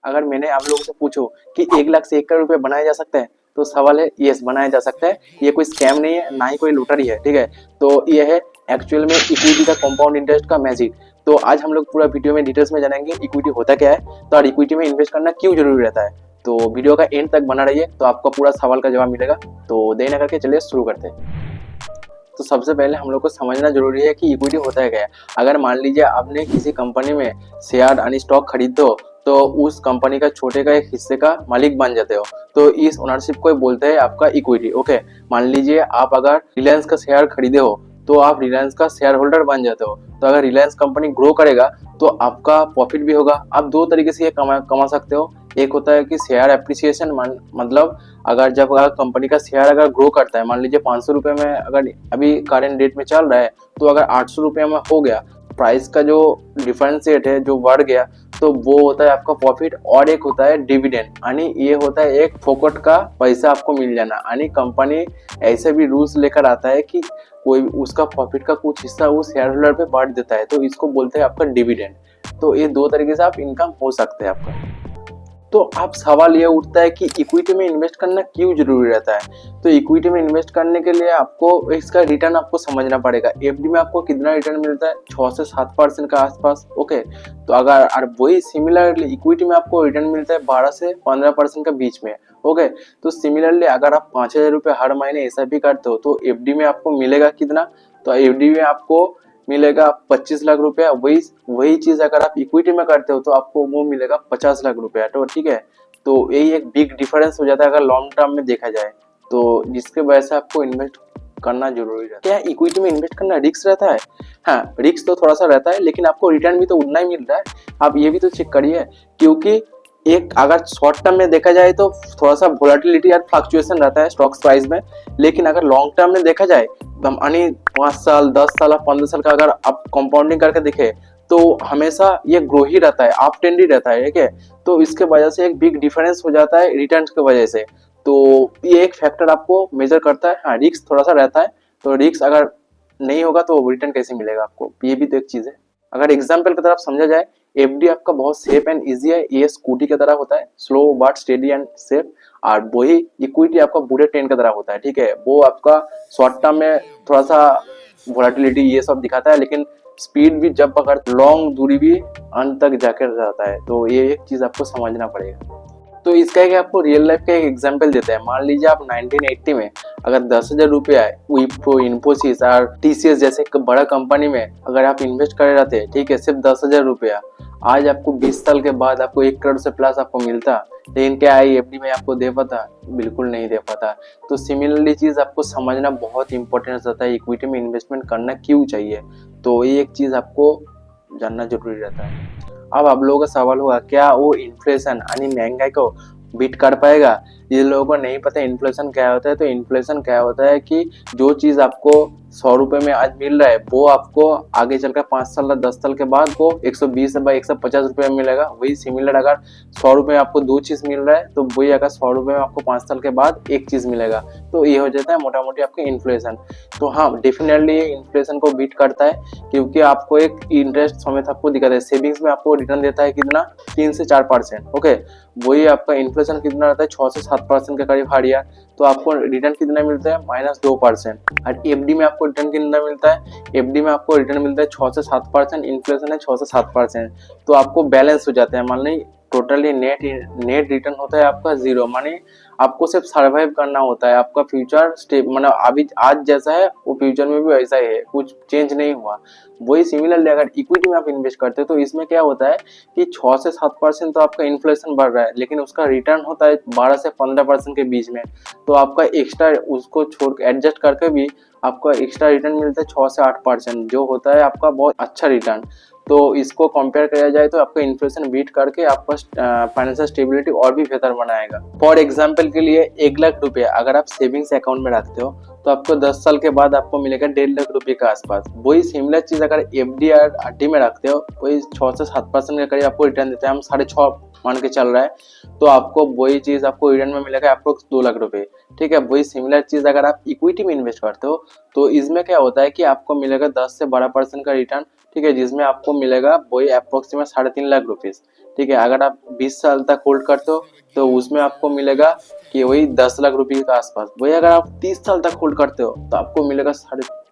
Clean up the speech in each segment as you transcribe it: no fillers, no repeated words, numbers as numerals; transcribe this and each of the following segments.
अगर मैंने आप लोगों से पूछो कि 1 लाख से 1 करोड़ रुपए बनाए जा सकते हैं, तो सवाल है यस, बनाया जा सकता है। ये कोई स्कैम नहीं है, ना ही कोई लॉटरी है, ठीक है। तो ये है एक्चुअल में इक्विटी का कंपाउंड इंटरेस्ट का मैजिक। तो आज हम लोग पूरा वीडियो में डिटेल्स में जानेंगे इक्विटी होता क्या है, तो और इक्विटी में इन्वेस्ट करना क्यों जरूरी रहता है। तो वीडियो का एंड तक बना रहिए, तो आपको पूरा सवाल का जवाब मिलेगा। तो देर न करके चलिए शुरू करते हैं। तो सबसे पहले हम लोग को समझना जरूरी है कि इक्विटी होता है क्या है। अगर मान लीजिए आपने किसी कंपनी में शेयर यानी स्टॉक खरीदते हो, तो उस कंपनी का छोटे का एक हिस्से का मालिक बन जाते हो, तो इस ओनरशिप को बोलते हैं आपका इक्विटी। ओके, मान लीजिए आप अगर रिलायंस का शेयर खरीदे हो, तो आप रिलायंस का शेयर होल्डर बन जाते हो। तो अगर रिलायंस कंपनी ग्रो करेगा तो आपका प्रॉफिट भी होगा। आप दो तरीके से ये कमा सकते हो। एक होता है कि शेयर एप्रिसिएशन, मतलब अगर जब कंपनी का शेयर अगर ग्रो करता है, मान लीजिए 500 रुपये में अगर अभी करेंट डेट में चल रहा है, तो अगर 800 रुपये में हो गया, प्राइस का जो डिफरेंशिएट है जो बढ़ गया, तो वो होता है आपका प्रॉफिट। और एक होता है डिविडेंड, यानी ये होता है एक फोकट का पैसा आपको मिल जाना। यानी कंपनी ऐसे भी रूल्स लेकर आता है कि कोई उसका प्रॉफिट का कुछ हिस्सा वो शेयर होल्डर पे बांट देता है, तो इसको बोलते हैं आपका डिविडेंड। तो ये दो तरीके से आप इनकम हो सकते हैं आपका। तो अब सवाल ये उठता है कि इक्विटी में इन्वेस्ट करना क्यों जरूरी रहता है। तो इक्विटी में इन्वेस्ट करने के लिए आपको इसका रिटर्न आपको समझना पड़ेगा। एफडी में आपको कितना रिटर्न मिलता है, 6 से 7% का आसपास। ओके, तो अगर वही सिमिलरली इक्विटी में आपको रिटर्न मिलता है 12 से 15% का बीच में। ओके, तो सिमिलरली अगर आप 5,000 रुपये हर महीने एसआईपी करते हो, तो एफडी में आपको मिलेगा कितना, तो एफडी में आपको मिलेगा 25 लाख रुपया। वही चीज अगर आप इक्विटी में करते हो तो आपको वो मिलेगा 50 लाख रुपया। तो ठीक है, तो यही एक बिग डिफरेंस हो जाता है अगर लॉन्ग टर्म में देखा जाए, तो जिसके वजह से आपको इन्वेस्ट करना जरूरी रहता है। क्या इक्विटी में इन्वेस्ट करना रिस्क रहता है? हाँ, रिस्क तो थोड़ा सा रहता है, लेकिन आपको रिटर्न भी तो उतना ही मिल रहा है। आप ये भी तो चेक करिए, क्योंकि एक अगर शॉर्ट टर्म में देखा जाए तो थोड़ा सा वोलेटिलिटी और फ्लक्चुएशन रहता है स्टॉक प्राइस में, लेकिन अगर लॉन्ग टर्म में देखा जाए, यानी 5 साल 10 साल 15 साल का अगर आप कंपाउंडिंग करके देखें, तो हमेशा ये ग्रो ही रहता है, अप ट्रेंड ही रहता है। ठीक है, तो इसके वजह से एक बिग डिफरेंस हो जाता है रिटर्न की वजह से। तो ये एक फैक्टर आपको मेजर करता है। हाँ, रिस्क थोड़ा सा रहता है, तो रिस्क अगर नहीं होगा तो रिटर्न कैसे मिलेगा आपको, ये भी तो एक चीज है। अगर एग्जाम्पल की तरफ समझा जाए, एफडी आपका बहुत सेफ एंड इजी है। ये स्कूटी की तरह होता है, slow but steady and safe. और वही इक्विटी आपका बुलेट ट्रेन की तरह होता है। ठीक है, वो आपका शॉर्ट टर्म में थोड़ा सा वोलेटिलिटी ये सब दिखाता है, लेकिन स्पीड भी जब पकड़ लॉन्ग दूरी भी अंत तक जाकर जाता है। तो ये एक चीज आपको समझना पड़ेगा। तो इसका एक आपको रियल लाइफ का एक एग्जांपल देते हैं। मान लीजिए आप 1980 में अगर 10,000 रुपया विप्रो, इन्फोसिस और टीसीएस जैसे बड़ा कंपनी में अगर आप इन्वेस्ट कर रहते हैं, ठीक है, सिर्फ 10,000 रुपया, आज आपको 20 साल के बाद आपको 1 करोड़ से प्लस आपको मिलता, लेकिन क्या आई एफडी में आपको दे पाता? बिल्कुल नहीं दे पाता। तो सिमिलरली चीज आपको समझना बहुत इंपॉर्टेंट रहता है, इक्विटी में इन्वेस्टमेंट करना क्यों चाहिए। तो ये एक चीज आपको जानना जरूरी रहता है। अब आप लोगों का सवाल होगा, क्या वो इन्फ्लेशन यानी महंगाई को बीट कर पाएगा? जिन लोगों को नहीं पता इन्फ्लेशन क्या होता है, तो इन्फ्लेशन क्या होता है कि जो चीज आपको 100 रुपए में आज मिल रहा है, वो आपको आगे चलकर 5 साल 10 साल के बाद वो 120 या 150 रुपए में मिलेगा। वही सिमिलर अगर 100 रुपए में आपको 2 चीज मिल रहा है, तो वही अगर 100 रुपए में आपको 5 साल के बाद एक चीज मिलेगा। तो ये हो जाता है मोटा मोटी आपकी इन्फ्लेशन। तो हाँ, डेफिनेटली ये इन्फ्लेशन को बीट करता है, क्योंकि आपको एक इंटरेस्ट समेत आपको दिखाता है। सेविंग्स में आपको रिटर्न देता है कितना, 3 से 4%। ओके, वही आपका इन्फ्लेशन कितना रहता है, 6 से 7% के करीब हर ईयर। तो आपको रिटर्न कितना मिलता है, -2%। और एफडी में आपको रिटर्न कितना मिलता है, एफडी में आपको रिटर्न मिलता है 6 से 7%। इन्फ्लेशन है 6 से 7%। तो आपको बैलेंस हो जाता है। मान ली टोटली नेट रिटर्न होता है आपका 0। माने आपको सिर्फ सर्वाइव करना होता है। आपका फ्यूचर स्टेप मतलब अभी आज जैसा है वो फ्यूचर में भी वैसा ही है, कुछ चेंज नहीं हुआ। वही सिमिलरली अगर इक्विटी में आप इन्वेस्ट करते हो, तो इसमें क्या होता है कि 6 से 7% तो आपका इन्फ्लेशन बढ़ रहा है, लेकिन उसका रिटर्न होता है 12 से 15% के बीच में। तो आपका एक्स्ट्रा उसको छोड़ एडजस्ट करके भी आपको एक्स्ट्रा रिटर्न मिलता है 6 से 8%, जो होता है आपका बहुत अच्छा रिटर्न। तो इसको कंपेयर किया जाए तो आपका इन्फ्लेशन बीट करके आपका फाइनेंशियल स्टेबिलिटी और भी बेहतर बनाएगा। फॉर एग्जांपल के लिए 1 लाख रुपया अगर आप सेविंग्स अकाउंट में रखते हो, तो आपको 10 साल के बाद आपको मिलेगा 1.5 लाख रुपए के आसपास। वही सिमिलर चीज अगर एफडी और आरडी में रखते हो, वही 6 से 7% के करीब आपको रिटर्न देता है। हम 6.5 मान के चल रहा है, तो आपको वही चीज आपको रिटर्न में मिलेगा अप्रोक्स 2 लाख रुपए। ठीक है, वही सिमिलर चीज अगर आप इक्विटी में इन्वेस्ट करते हो, तो इसमें क्या होता है कि आपको मिलेगा 10 से 12% का रिटर्न। ठीक है, जिसमें आपको मिलेगा वही अप्रोक्सीमेट 3.5 लाख रुपीज। ठीक है। अगर आप 20 साल तक होल्ड करते हो तो उसमें आपको मिलेगा कि वही 10 लाख रुपए के आसपास। वही अगर आप 30 साल तक होल्ड करते हो तो आपको मिलेगा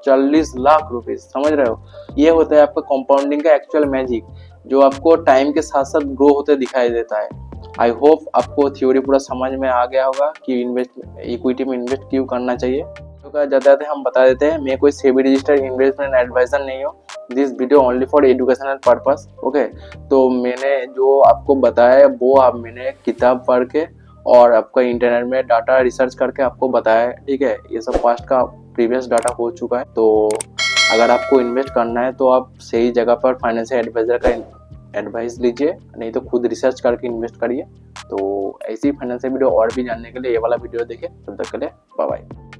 40 लाख रुपए। समझ रहे हो? ये होता है आपका कंपाउंडिंग का एक्चुअल मैजिक, जो आपको टाइम के साथ साथ ग्रो होते दिखाई देता है। आई होप आपको थ्योरी पूरा समझ में आ गया होगा कि इक्विटी में इन्वेस्ट क्यों करना चाहिए। तो जाते हम बता देते हैं, मैं कोई सेबी रजिस्टर्ड इन्वेस्टमेंट एडवाइजर नहीं हूँ। This video only for educational purpose. Okay, तो मैंने जो आपको बताया वो आप मैंने किताब पढ़ के और आपका इंटरनेट में डाटा रिसर्च करके आपको बताया है। ठीक है, ये सब पास्ट का प्रीवियस डाटा हो चुका है। तो अगर आपको इन्वेस्ट करना है तो आप सही जगह पर फाइनेंशियल एडवाइजर का एडवाइस लीजिए, नहीं तो खुद रिसर्च करके इन्वेस्ट करिए। तो ऐसी फाइनेंशियल वीडियो और भी जानने के लिए ये वाला वीडियो देखें। तब तक के लिए बाय बाय।